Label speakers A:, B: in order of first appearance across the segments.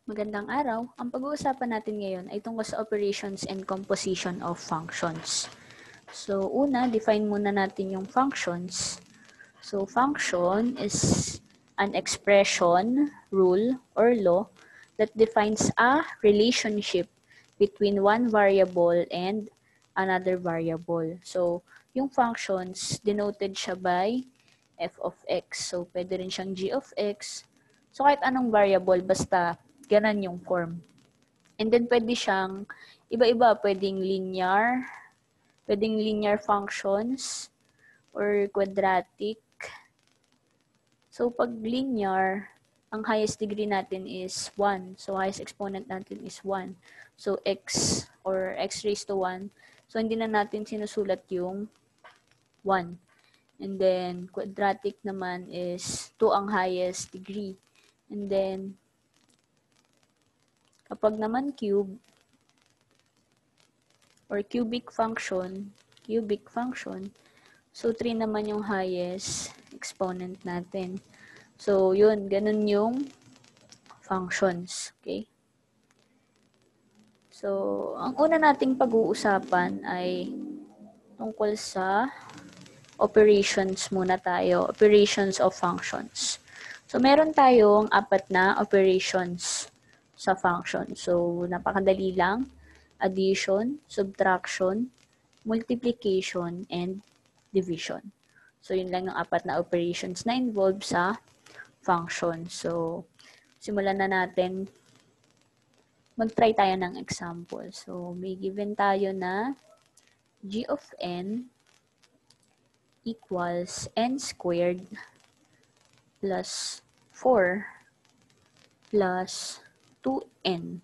A: Magandang araw. Ang pag-uusapan natin ngayon ay tungkol sa operations and composition of functions. So, una, define muna natin yung functions. So, function is an expression, rule, or law that defines a relationship between one variable and another variable. So, yung functions, denoted siya by f of x. So, pwede rin siyang g of x. So, kahit anong variable, basta ganun yung form. And then, pwede siyang iba-iba. Pwedeng linear functions, or quadratic. So, pag linear, ang highest degree natin is 1. So, highest exponent natin is 1. So, x or x raised to 1. So, hindi na natin sinusulat yung 1. And then, quadratic naman is 2 ang highest degree. And then, kapag naman cube or cubic function, so 3 naman yung highest exponent natin. So, yun, ganun yung functions. Okay? So, ang una nating pag-uusapan ay tungkol sa operations muna tayo. Operations of functions. So, meron tayong 4 na operations sa function. So, napakadali lang. Addition, subtraction, multiplication, and division. So, yun lang yung 4 na operations na involved sa function. So, simulan na natin. Mag-try tayo ng example. So, may given tayo na g of n equals n squared plus 4 plus 2n.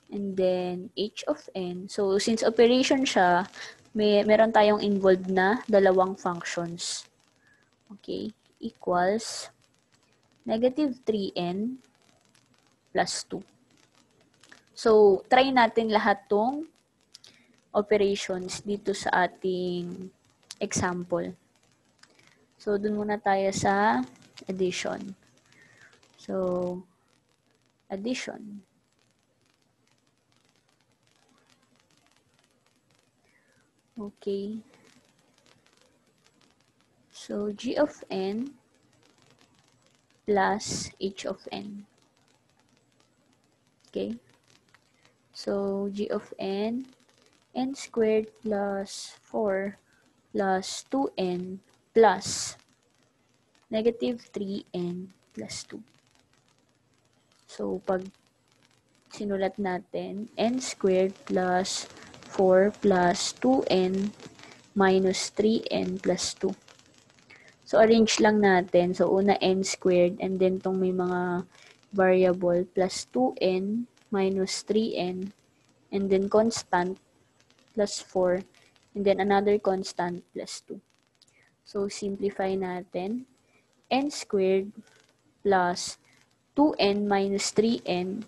A: And then, h of n. So, since operation siya, meron tayong involved na dalawang functions. Okay? Equals negative 3n plus 2. So, try natin lahat tong operations dito sa ating example. So, dun muna tayo sa addition. So, addition. Okay. So, g of n plus h of n. Okay. So, g of n squared plus 4 plus 2n plus negative 3n plus 2. So, pag sinulat natin, n squared plus 4 plus 2n minus 3n plus 2. So, arrange lang natin. So, una n squared and then tong may mga variable plus 2n minus 3n and then constant plus 4 and then another constant plus 2. So, simplify natin. N squared plus 2n minus 3n.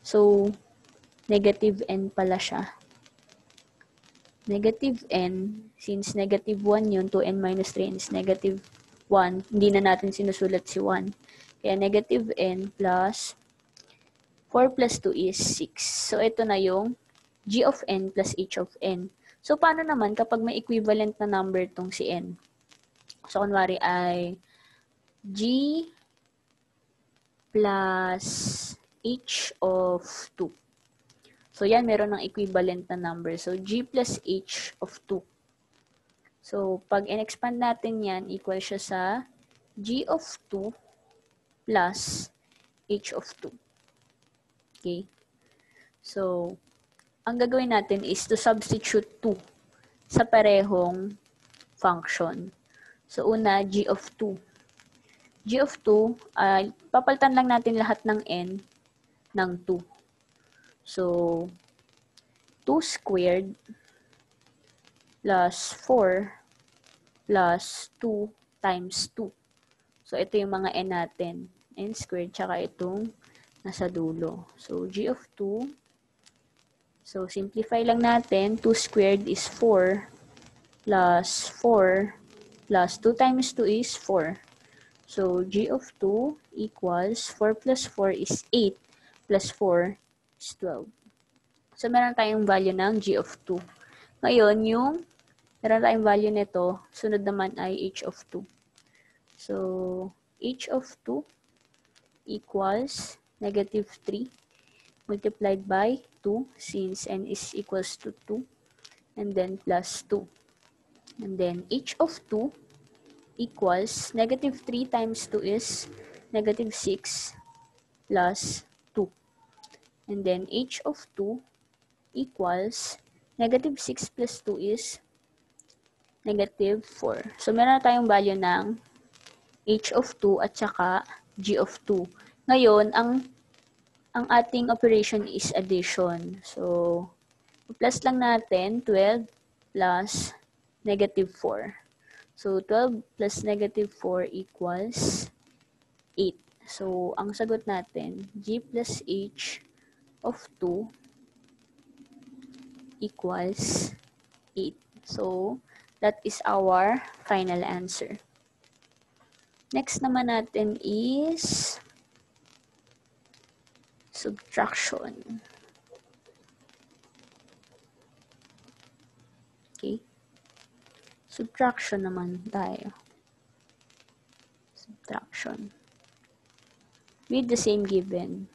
A: So, negative n pala siya. Negative n, since negative 1 yun, 2n minus 3n is negative 1. Hindi na natin sinusulat si 1. Kaya negative n plus 4 plus 2 is 6. So, ito na yung g of n plus h of n. So, paano naman kapag may equivalent na number tong si n? So, kunwari ay g plus h of 2. So, yan, meron ng equivalent na number. So, g plus h of 2. So, pag in-expand natin yan, equal siya sa g of 2 plus h of 2. Okay? So, ang gagawin natin is to substitute 2 sa parehong function. So, una, g of 2. G of 2, papalitan lang natin lahat ng n ng 2. So, 2 squared plus 4 plus 2 times 2. So, ito yung mga n natin. N squared, tsaka itong nasa dulo. So, g of 2. So, simplify lang natin. 2 squared is 4 plus 4 plus 2 times 2 is 4. So, g of 2 equals 4 plus 4 is 8 plus 4 is 12. So, meron tayong value ng g of 2. Ngayon, meron tayong value nito, sunod naman ay h of 2. So, h of 2 equals negative 3 multiplied by 2 since n is equals to 2 and then plus 2. And then h of 2 equals negative 3 times 2 is negative 6 plus 2. And then h of 2 equals negative 6 plus 2 is negative 4. So, meron na tayong value ng h of 2 at saka g of 2. Ngayon, ang ating operation is addition. So, plus lang natin 12 plus negative 4. So, 12 plus negative 4 equals 8. So, ang sagot natin, g plus h of 2 equals 8. So, that is our final answer. Next naman natin is subtraction. Okay. Subtraction naman tayo. Subtraction. With the same given.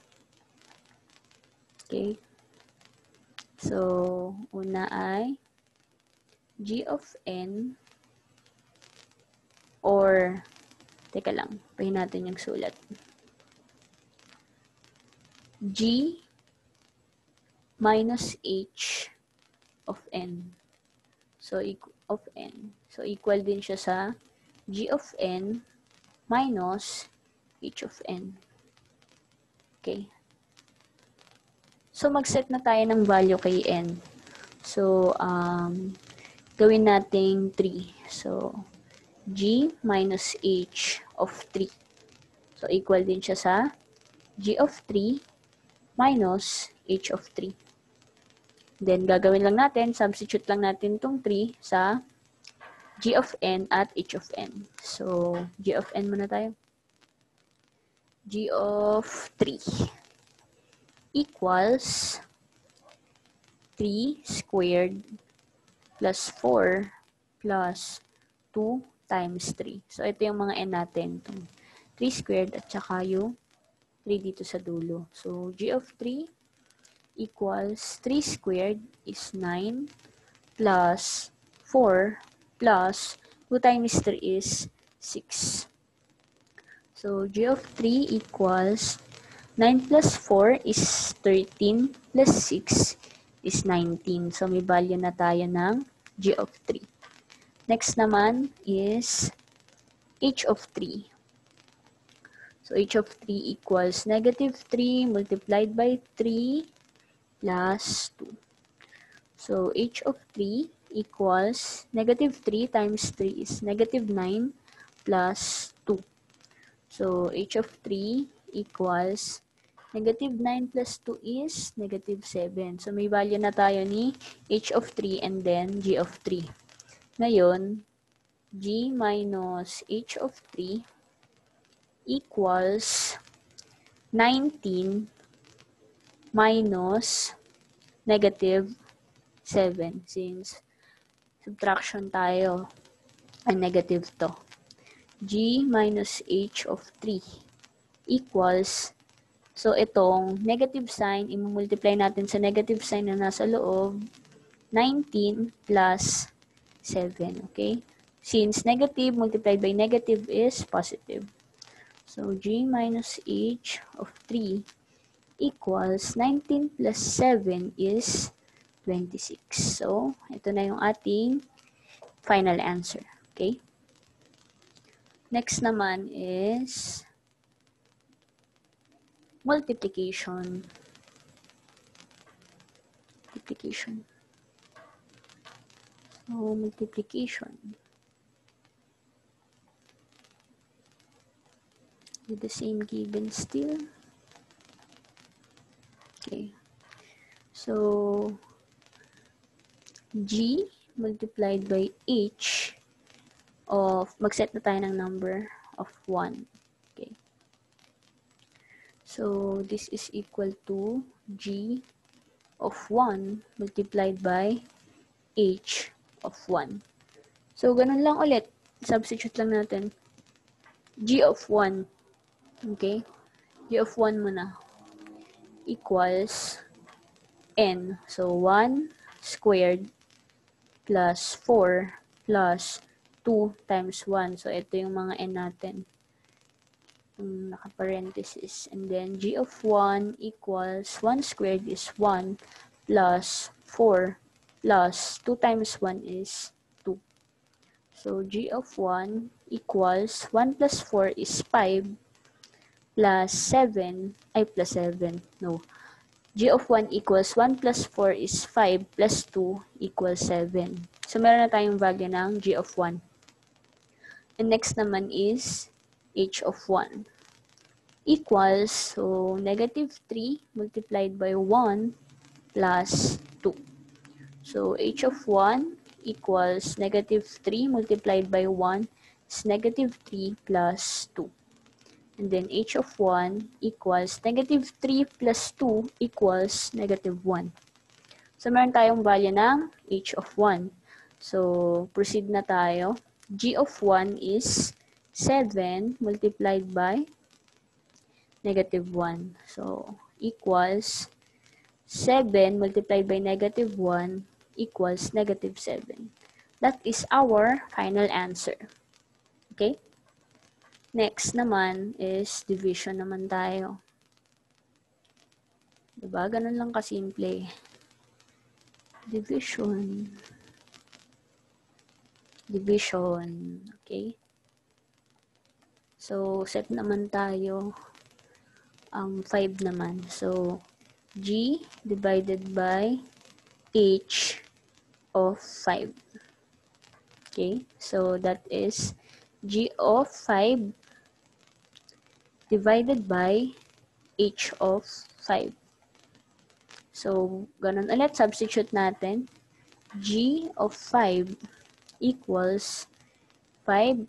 A: Okay. So, una ay g of n or, teka lang, pahin natin yung sulat. G minus h of n. So, of n. So, equal din siya sa g of n minus h of n. Okay. So, mag-set na tayo ng value kay n. So, gawin nating 3. So, g minus h of 3. So, equal din siya sa g of 3 minus h of 3. Then, gagawin lang natin, substitute lang natin itong 3 sa g of n at h of n. So, g of n muna tayo. G of 3 equals 3 squared plus 4 plus 2 times 3. So, ito yung mga n natin. 3 squared at saka yung 3 dito sa dulo. So, g of 3 equals 3 squared is 9 plus 4 plus 2 times 3 is 6. So, g of 3 equals 9 plus 4 is 13 plus 6 is 19. So, may value na tayo ng g of 3. Next naman is h of 3. So, h of 3 equals negative 3 multiplied by 3 plus 2. So, h of 3 equals negative 3 times 3 is negative 9 plus 2. So, h of 3 equals negative 9 plus 2 is negative 7. So, may value na tayo ni h of 3 and then g of 3. Ngayon, g minus h of 3 equals 19 minus negative 7 since subtraction tayo ay negative to. G minus h of 3 equals, so itong negative sign, i-multiply natin sa negative sign na nasa loob, 19 plus 7, okay? Since negative multiplied by negative is positive. So, g minus h of 3 equals 19 plus 7 is 26. So, ito na yung ating final answer. Okay? Next naman is multiplication. So, multiplication. With the same given still. Okay. So, g multiplied by h of, mag-set na tayo ng number of 1. Okay. So, this is equal to g of 1 multiplied by h of 1. So, ganun lang ulit. Substitute lang natin. G of 1. Okay? G of 1 muna. Equals n. So, 1 squared plus 4 plus 2 times 1. So, ito yung mga n natin. Yung naka-parenthesis. And then, g of 1 equals 1 squared is 1 plus 4 plus 2 times 1 is 2. So, g of 1 equals 1 plus 4 is 5 plus 7, plus 7, no. G of 1 equals 1 plus 4 is 5 plus 2 equals 7. So, meron na tayong value ng g of 1. And next naman is h of 1 equals, so, negative 3 multiplied by 1 plus 2. So, h of 1 equals negative 3 multiplied by 1 is negative 3 plus 2. And then, h of 1 equals negative 3 plus 2 equals negative 1. So, meron tayong value ng h of 1. So, proceed na tayo. G of 1 is 7 multiplied by negative 1. So, equals 7 multiplied by negative 1 equals negative 7. That is our final answer. Okay? Next naman is division naman tayo. Diba? Ganun lang kasimple. Division. Division. Okay? So, set naman tayo. 5 naman. So, G divided by H of 5. Okay? So, that is G of 5 divided by H of 5. So, ganun ulit. Substitute natin. G of 5 equals 5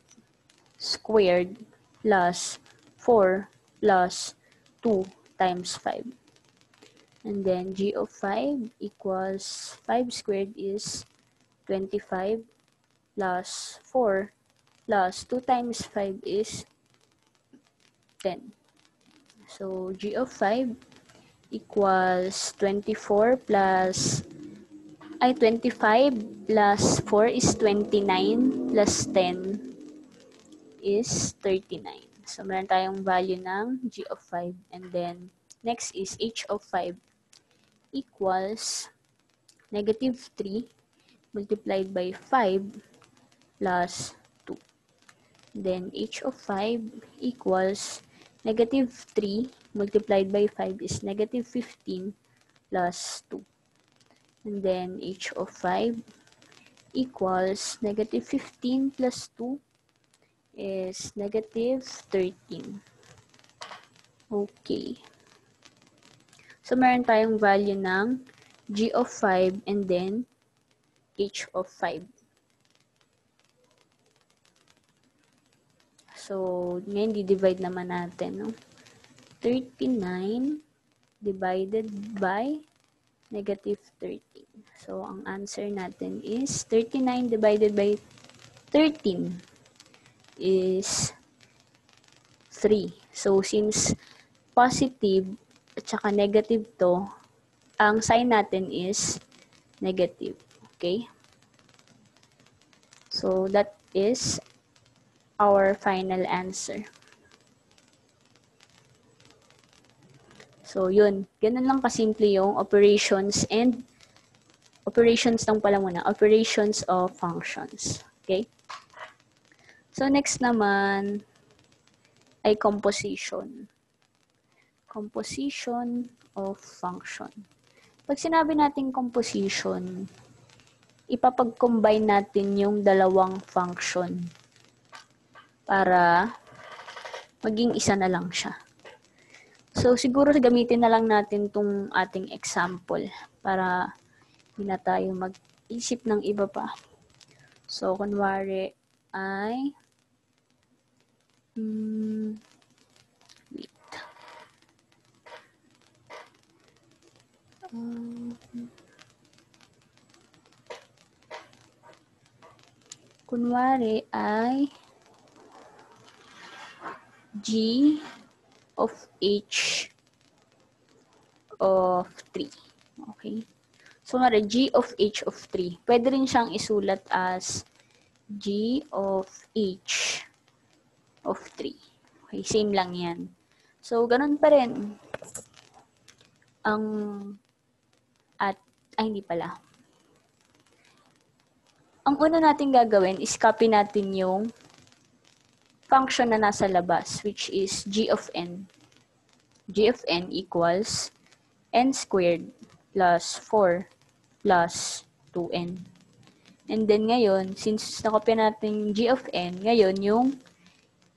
A: squared plus 4 plus 2 times 5. And then g of 5 equals 5 squared is 25 plus 4 plus 2 times 5 is 10. So g of 5 equals 24 plus 25 plus 4 is 29 plus 10 is 39. So, meron tayong value ng g of 5. And then, next is h of 5 equals negative 3 multiplied by 5 plus 2. Then, h of 5 equals negative 3 multiplied by 5 is negative 15 plus 2. And then, h of 5 equals negative 15 plus 2 is negative 13. Okay. So, meron tayong value ng g of 5 and then h of 5. So, ngayon, di-divide naman natin. No? 39 divided by negative 13. So, ang answer natin is 39 divided by 13 is 3. So, since positive at saka negative to, ang sign natin is negative. Okay? So, that is our final answer. So, yun. Ganun lang kasimple yung operations and operations lang pala muna. Operations of functions. Okay? So, next naman ay composition. Composition of function. Pag sinabi natin composition, ipapag-combine natin yung dalawang function para maging isa na lang siya. So, siguro gamitin na lang natin itong ating example para hindi na tayo mag-isip ng iba pa. So, kunwari ay wait. kunwari ay G of H of 3. Okay? So, kunwari, G of H of 3. Pwede rin siyang isulat as G of H of 3. Okay, same lang yan. So, ganun pa rin. Hindi pala. Ang una natin gagawin is copy natin yung function na nasa labas, which is G of N. G of N equals N squared plus 4 plus 2N. And then ngayon, since nakopya natin G of N, ngayon yung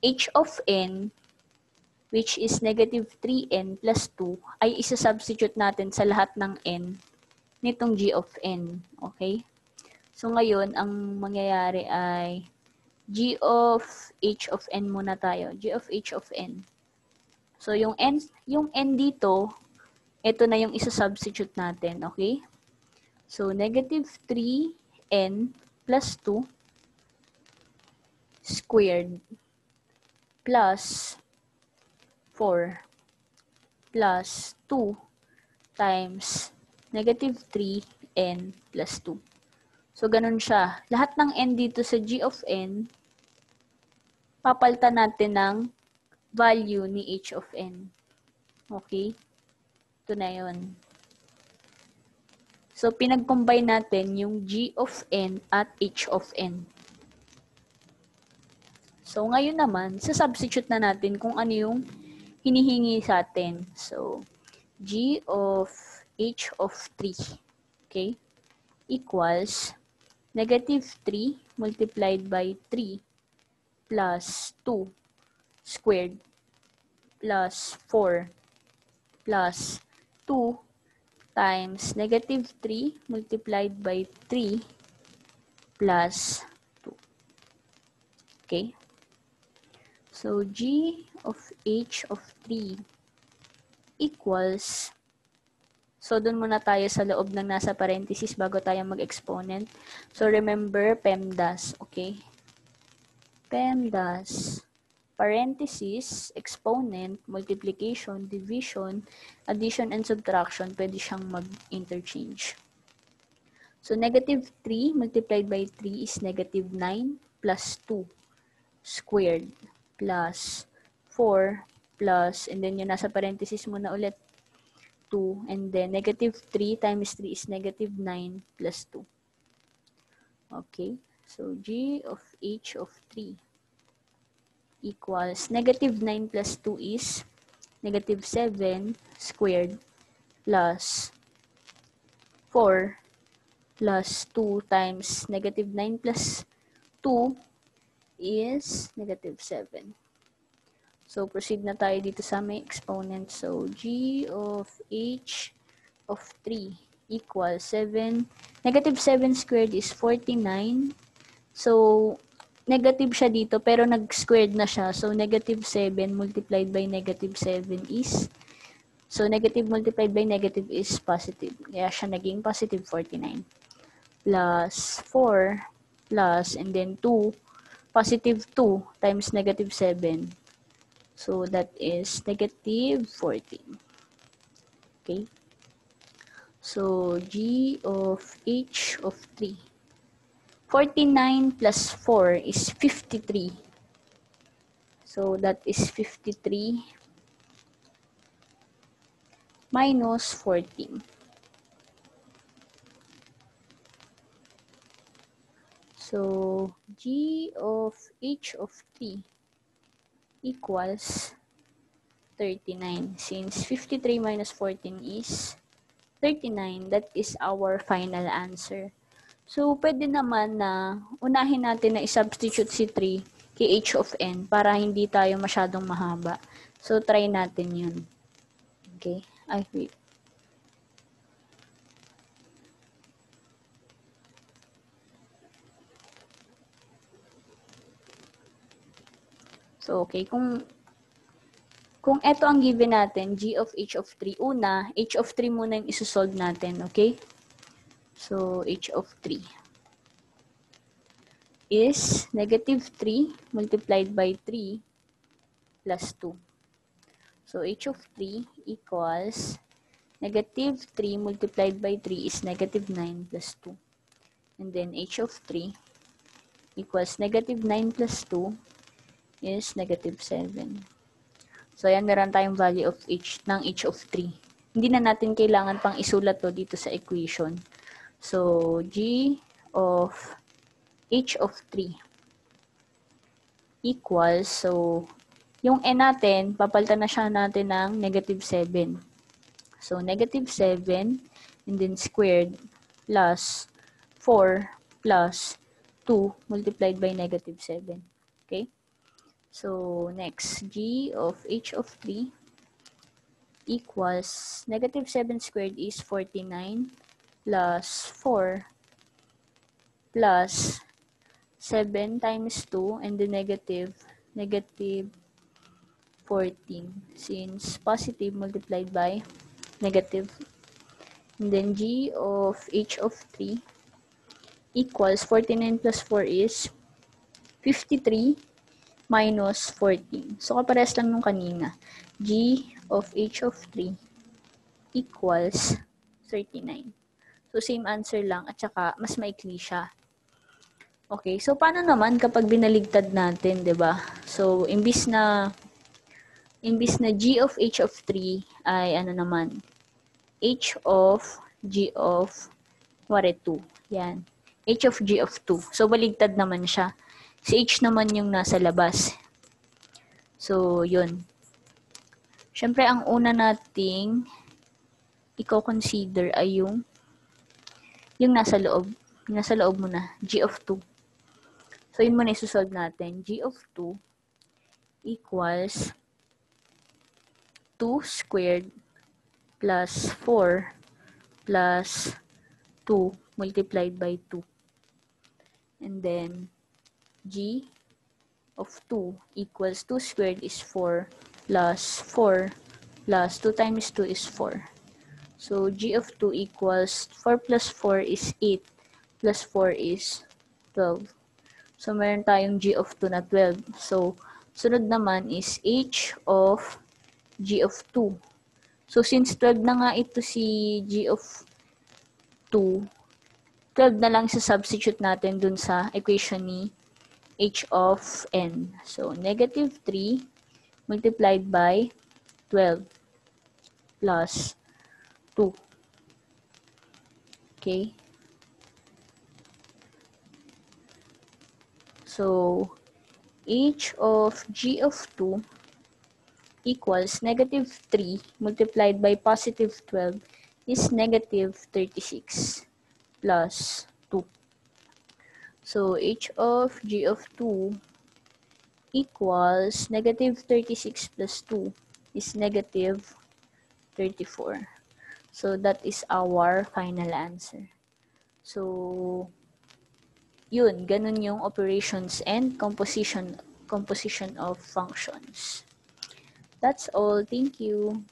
A: H of N, which is negative 3N plus 2, ay isa-substitute natin sa lahat ng N nitong G of N. Okay? So, ngayon, ang mangyayari ay G of H of N muna tayo. G of H of N. So, yung N dito, ito na yung isa-substitute natin. Okay? So, negative 3N plus 2 squared plus 4 plus 2 times negative 3N plus 2. So, ganun siya. Lahat ng N dito sa G of N, papalitan natin ng value ni H of N. Okay? Ito na yun. So, pinag-combine natin yung G of N at H of N. So, ngayon naman, sa-substitute na natin kung ano yung hinihingi sa atin. So, G of H of 3, okay, equals negative 3 multiplied by 3 plus 2 squared plus 4 plus 2 times negative 3 multiplied by 3 plus 2. Okay? So, G of H of 3 equals, so doon muna tayo sa loob ng nasa parenthesis bago tayo mag-exponent. So, remember, PEMDAS, okay? PEMDAS, parenthesis, exponent, multiplication, division, addition, and subtraction, pwede siyang mag-interchange. So, negative 3 multiplied by 3 is negative 9 plus 2 squared plus 4 plus, and then yung nasa parenthesis muna ulit, 2, and then negative 3 times 3 is negative 9 plus 2. Okay, so G of H of 3 equals negative 9 plus 2 is negative 7 squared plus 4 plus 2 times negative 9 plus 2 is negative 7. So, proceed na tayo dito sa may exponent. So, G of H of 3 equals 7. Negative 7 squared is 49. So, negative siya dito, pero nag-squared na siya. So, negative 7 multiplied by negative 7 is, so, negative multiplied by negative is positive. Kaya siya naging positive 49. Plus 4 plus, and then 2, positive 2 times negative 7. So, that is negative 14. Okay? So, G of H of 3. 49 plus 4 is 53. So, that is 53 minus 14. So, G of H of 3 equals 39. Since 53 minus 14 is 39, that is our final answer. So, pwede naman na unahin natin na i-substitute si 3 kay H of N para hindi tayo masyadong mahaba. So, try natin yun. Okay? Ay, wait. So, okay. Kung ito ang given natin, g of h of 3, una, h of 3 muna yung isosolve natin, okay? So, h of 3 is negative 3 multiplied by 3 plus 2. So, h of 3 equals negative 3 multiplied by 3 is negative 9 plus 2. And then, h of 3 equals negative 9 plus 2 is negative 7. So, ayan, meron tayong value of ng h of 3. Hindi na natin kailangan pang isulat to dito sa equation. So, g of h of 3 equals, so, yung n natin, papalitan na siya natin ng negative 7. So, negative 7, and then squared, plus 4, plus 2, multiplied by negative 7. Okay? So, next, g of h of 3 equals negative 7 squared is 49 plus 4 plus 7 times 2 and the negative 14 since positive multiplied by negative. And then g of h of 3 equals 49 plus 4 is 53 minus 14. So, kapares lang nung kanina. G of h of 3 equals 39. So, same answer lang at saka mas maikli siya. Okay, so paano naman kapag binaligtad natin, 'di ba? So, imbis na g of h of 3 ay ano naman, h of g of 2. Yan. H of g of 2. So, baligtad naman siya. Si h naman yung nasa labas. So, yun. Siyempre, ang una nating i-consider ay yung nasa loob. Yung nasa loob muna. G of 2. So, yun muna isusolve natin. G of 2 equals 2 squared plus 4 plus 2 multiplied by 2. And then, G of 2 equals 2 squared is 4 plus 4 plus 2 times 2 is 4. So, G of 2 equals 4 plus 4 is 8 plus 4 is 12. So, meron tayong G of 2 na 12. So, sunod naman is H of G of 2. So, since 12 na nga ito si G of 2, 12 na lang sa substitute natin dun sa equation ni H of n. So, negative 3 multiplied by 12 plus 2. Okay? So, h of g of 2 equals negative 3 multiplied by positive 12 is negative 36 plus 2. So, h of g of 2 equals negative 36 plus 2 is negative 34. So, that is our final answer. So, yun, ganun yung operations and composition of functions. That's all. Thank you.